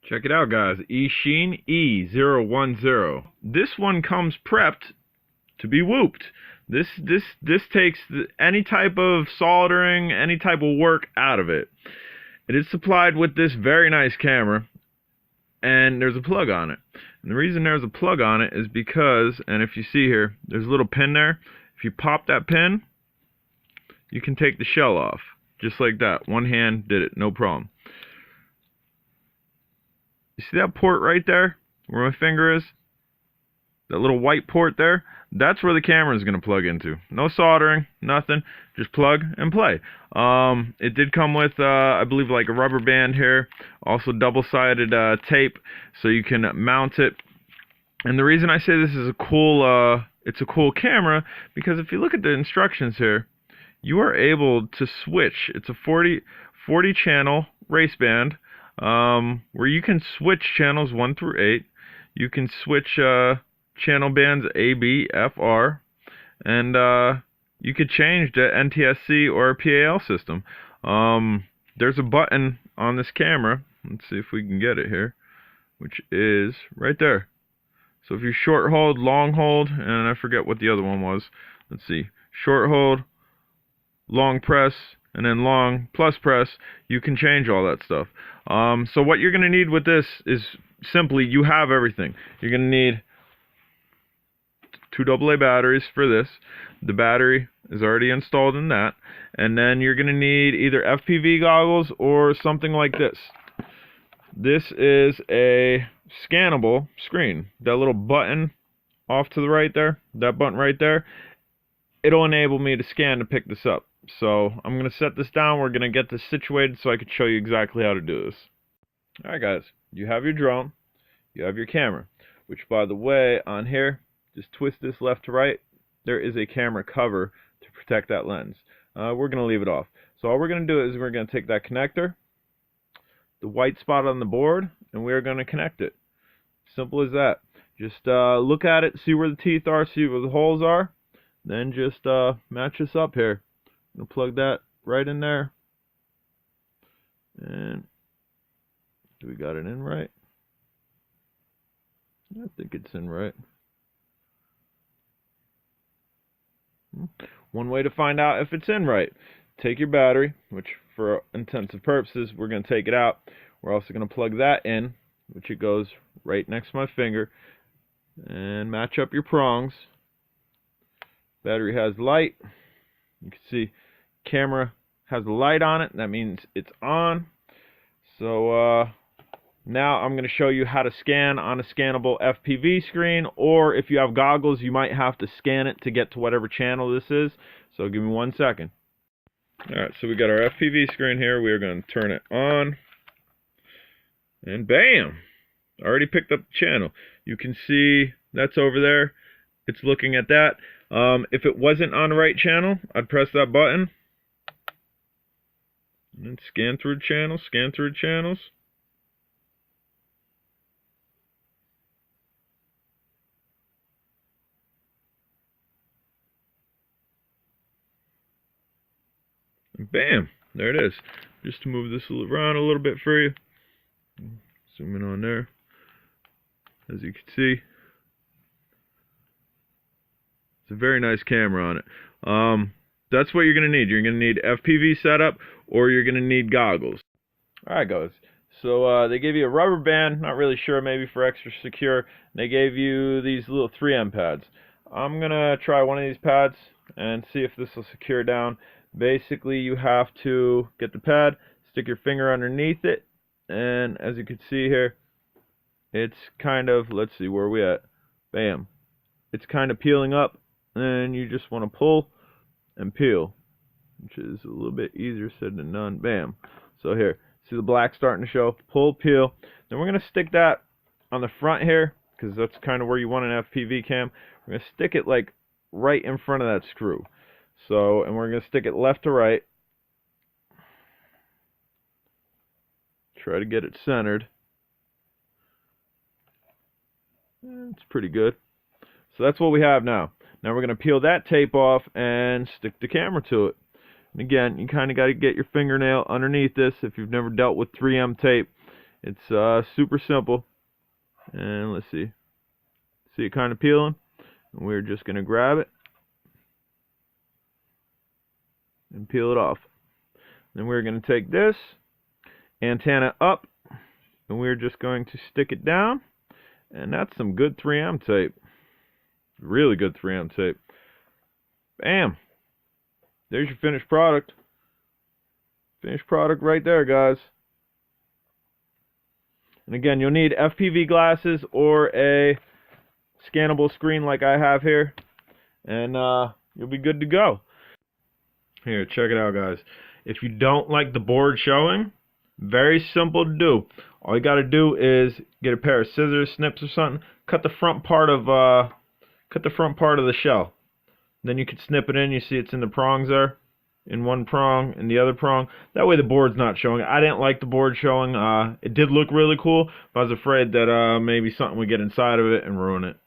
Check it out, guys. EACHINE E010. This one comes prepped to be whooped. This takes any type of soldering, any type of work out of it. It is supplied with this very nice camera, and there's a plug on it. And the reason there's a plug on it is because, and if you see here, there's a little pin there. If you pop that pin, you can take the shell off. Just like that. One hand did it, no problem. You see that port right there, where my finger is? That little white port there? That's where the camera is going to plug into. No soldering, nothing. Just plug and play. It did come with, I believe, like a rubber band here. Also double-sided tape, so you can mount it. And the reason I say this is a cool, it's a cool camera, because if you look at the instructions here, you are able to switch. It's a 40 channel race band, where you can switch channels 1 through 8. You can switch channel bands A, B, F, R, and you could change the NTSC or PAL system. There's a button on this camera. Let's see if we can get it here, which is right there. So if you short hold, long hold, and I forget what the other one was. Let's see, short hold, long press, and then long plus press, you can change all that stuff. So what you're going to need with this is simply, you have everything. You're going to need 2 AA batteries for this. The battery is already installed in that. And then you're going to need either FPV goggles or something like this. This is a scannable screen. That little button off to the right there, that button right there, it'll enable me to scan to pick this up. So I'm going to set this down. We're going to get this situated so I can show you exactly how to do this. Alright guys, you have your drone, you have your camera, which by the way, on here, just twist this left to right, there is a camera cover to protect that lens. We're going to leave it off. So all we're going to do is we're going to take that connector, the white spot on the board, and we're going to connect it. Simple as that. Just look at it, see where the teeth are, see where the holes are, then just match this up here. I'm going to plug that right in there. And do we got it in right? I think it's in right. One way to find out if it's in right, take your battery, which for intensive purposes, we're going to take it out. We're also going to plug that in, which it goes right next to my finger, and match up your prongs. Battery has light. You can see camera has a light on it. That means it's on. So now I'm going to show you how to scan on a scannable FPV screen, or if you have goggles, you might have to scan it to get to whatever channel this is. So give me 1 second. Alright, so we got our FPV screen here. We are going to turn it on. And bam! Already picked up the channel. You can see that's over there. It's looking at that. If it wasn't on the right channel, I'd press that button. And then scan through channels, scan through channels. And bam, there it is. Just to move this around a little bit for you. Zoom in on there. As you can see, it's a very nice camera on it. That's what you're going to need. You're going to need FPV setup, or you're going to need goggles. Alright guys, so they gave you a rubber band, not really sure, maybe for extra secure. They gave you these little 3M pads. I'm going to try one of these pads and see if this will secure down. Basically, you have to get the pad, stick your finger underneath it, and as you can see here, it's kind of, let's see, where are we at? Bam. It's kind of peeling up, and you just want to pull and peel, which is a little bit easier said than done. Bam. So here, see the black starting to show? Pull, peel. Then we're going to stick that on the front here, because that's kind of where you want an FPV cam. We're going to stick it like right in front of that screw. So, and we're going to stick it left to right. Try to get it centered. It's pretty good. So that's what we have now. Now we're going to peel that tape off and stick the camera to it. And again, you kind of got to get your fingernail underneath this. If you've never dealt with 3M tape, It's super simple. And let's see. See it kind of peeling? And we're just going to grab it and peel it off. Then we're going to take this antenna up, and we're just going to stick it down. And that's some good 3M tape. Really good 3M tape. Bam! There's your finished product. Finished product right there, guys. And again, you'll need FPV glasses or a scannable screen like I have here, and you'll be good to go. Here, check it out, guys. If you don't like the board showing, very simple to do. All you got to do is get a pair of scissors, snips or something, cut the front part of the shell. Then you can snip it in. You see it's in the prongs there, in one prong and the other prong. That way the board's not showing. I didn't like the board showing. It did look really cool, but I was afraid that maybe something would get inside of it and ruin it.